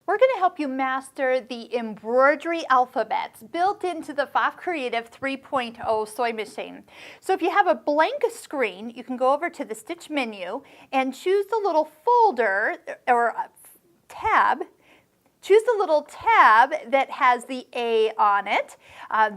we're going to help you master the embroidery alphabets built into the PFAFF Creative 3.0 sewing machine. So if you have a blank screen, you can go over to the Stitch menu and choose the little folder or tab. Choose the little tab that has the A on it.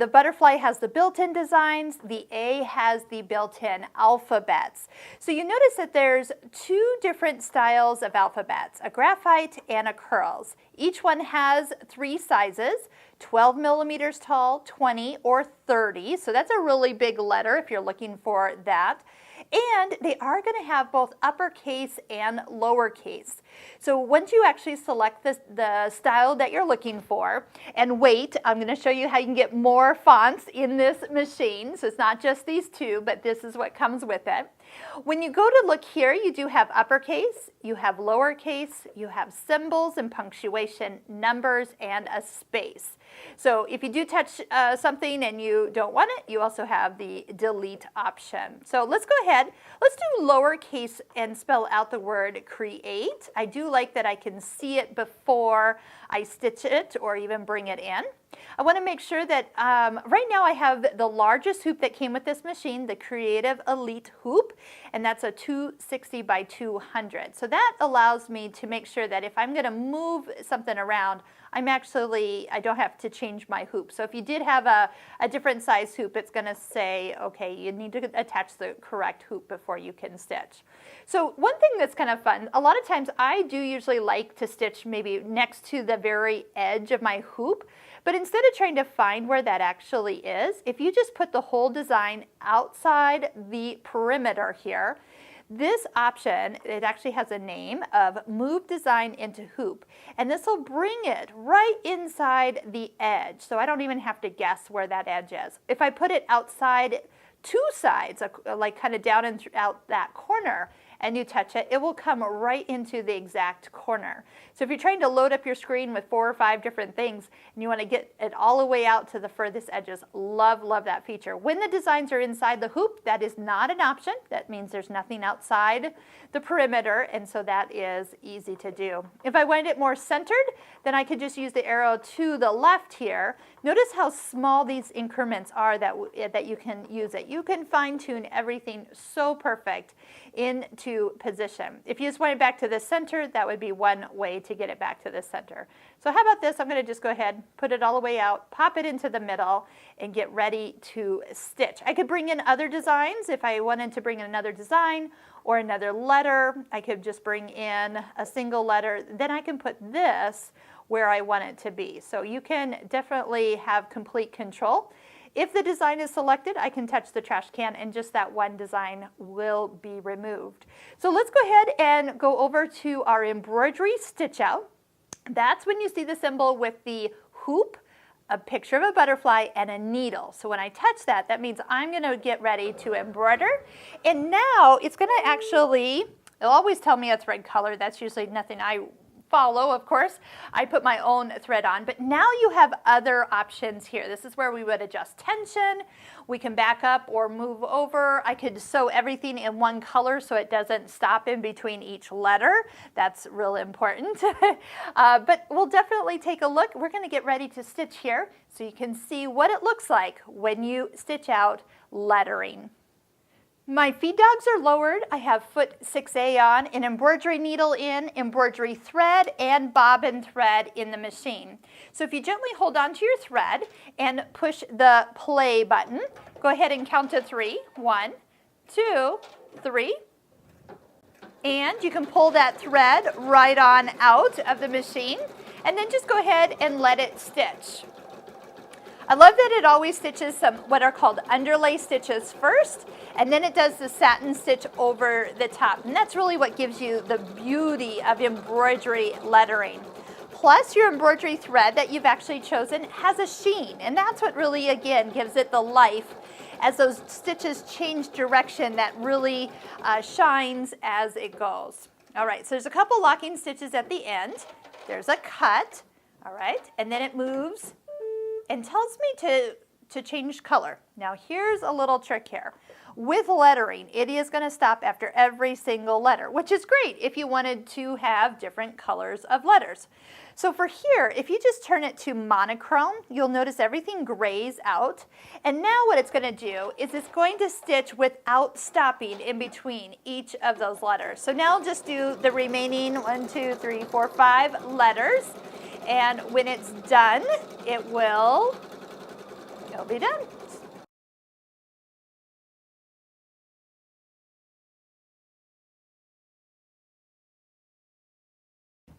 The butterfly has the built-in designs. The A has the built-in alphabets. So you notice that there's two different styles of alphabets, a graphite and a curls. Each one has 3 sizes, 12 millimeters tall, 20, or 30. So that's a really big letter if you're looking for that. And they are going to have both uppercase and lowercase. So once you actually select the style that you're looking for, and wait, I'm going to show you how you can get more fonts in this machine. So it's not just these two, but this is what comes with it. When you go to look here, you do have uppercase, you have lowercase, you have symbols and punctuation, numbers, and a space. So if you do touch something and you don't want it, you also have the delete option. So let's go ahead. Let's do lowercase and spell out the word create. I do like that I can see it before I stitch it or even bring it in. I want to make sure that right now I have the largest hoop that came with this machine, the Creative Elite hoop, and that's a 260 by 200. So that allows me to make sure that if I'm going to move something around, I don't have to change my hoop. So if you did have a different size hoop, it's going to say, okay, you need to attach the correct hoop before you can stitch. So one thing that's kind of fun, a lot of times I do usually like to stitch maybe next to the very edge of my hoop. But instead of trying to find where that actually is, if you just put the whole design outside the perimeter here, this option, it actually has a name of Move Design into Hoop. And this will bring it right inside the edge. So I don't even have to guess where that edge is. If I put it outside 2 sides, like kind of down and out that corner, and you touch it, it will come right into the exact corner. So if you're trying to load up your screen with 4 or 5 different things and you want to get it all the way out to the furthest edges, love that feature. When the designs are inside the hoop, that is not an option. That means there's nothing outside the perimeter, and so that is easy to do. If I wanted it more centered, then I could just use the arrow to the left here. Notice how small these increments are that you can use it. You can fine-tune everything so perfect into position. If you just want it back to the center, that would be one way to get it back to the center. So how about this? I'm going to just go ahead, put it all the way out, pop it into the middle, and get ready to stitch. I could bring in other designs. If I wanted to bring in another design or another letter, I could just bring in a single letter. Then I can put this where I want it to be. So you can definitely have complete control. If the design is selected, I can touch the trash can and just that one design will be removed. So let's go ahead and go over to our embroidery stitch out. That's when you see the symbol with the hoop, a picture of a butterfly, and a needle. So when I touch that, that means I'm going to get ready to embroider. And now it's going to actually, it'll always tell me a thread color. That's usually nothing I follow, of course. I put my own thread on, but now you have other options here. This is where we would adjust tension. We can back up or move over. I could sew everything in one color so it doesn't stop in between each letter. That's real important. But we'll definitely take a look. We're going to get ready to stitch here so you can see what it looks like when you stitch out lettering. My feed dogs are lowered. I have foot 6A on, an embroidery needle in, embroidery thread, and bobbin thread in the machine. So if you gently hold on to your thread and push the play button, go ahead and count to 3. 1, 2, 3. And you can pull that thread right on out of the machine, and then just go ahead and let it stitch. I love that it always stitches some what are called underlay stitches first, and then it does the satin stitch over the top. And that's really what gives you the beauty of embroidery lettering. Plus, your embroidery thread that you've actually chosen has a sheen, and that's what really, again, gives it the life as those stitches change direction that really shines as it goes. All right, so there's a couple locking stitches at the end. There's a cut, all right, and then it moves and tells me to change color. Now here's a little trick here. With lettering, it is going to stop after every single letter, which is great if you wanted to have different colors of letters. So for here, if you just turn it to monochrome, you'll notice everything grays out. And now what it's going to do is it's going to stitch without stopping in between each of those letters. So now I'll just do the remaining 1, 2, 3, 4, 5 letters. And when it's done, it'll be done.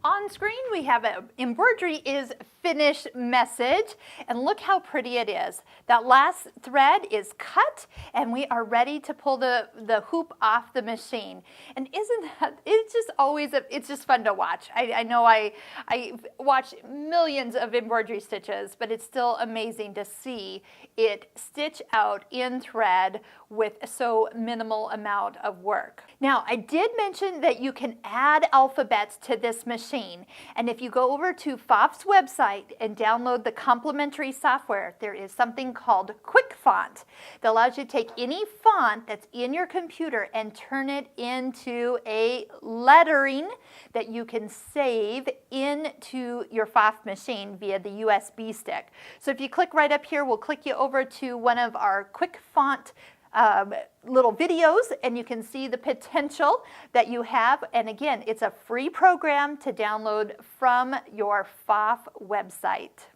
On screen, we have an embroidery is finished message, and look how pretty it is. That last thread is cut, and we are ready to pull the hoop off the machine. And isn't that, it's just always, it's just fun to watch. I know I watch millions of embroidery stitches, but it's still amazing to see it stitch out in thread with so minimal amount of work. Now, I did mention that you can add alphabets to this machine, and if you go over to PFAFF's website and download the complimentary software, there is something called Quick Font that allows you to take any font that's in your computer and turn it into a lettering that you can save into your PFAFF machine via the USB stick. So if you click right up here, we'll click you over to one of our Quick Font little videos, and you can see the potential that you have. And again, it's a free program to download from your PFAFF website.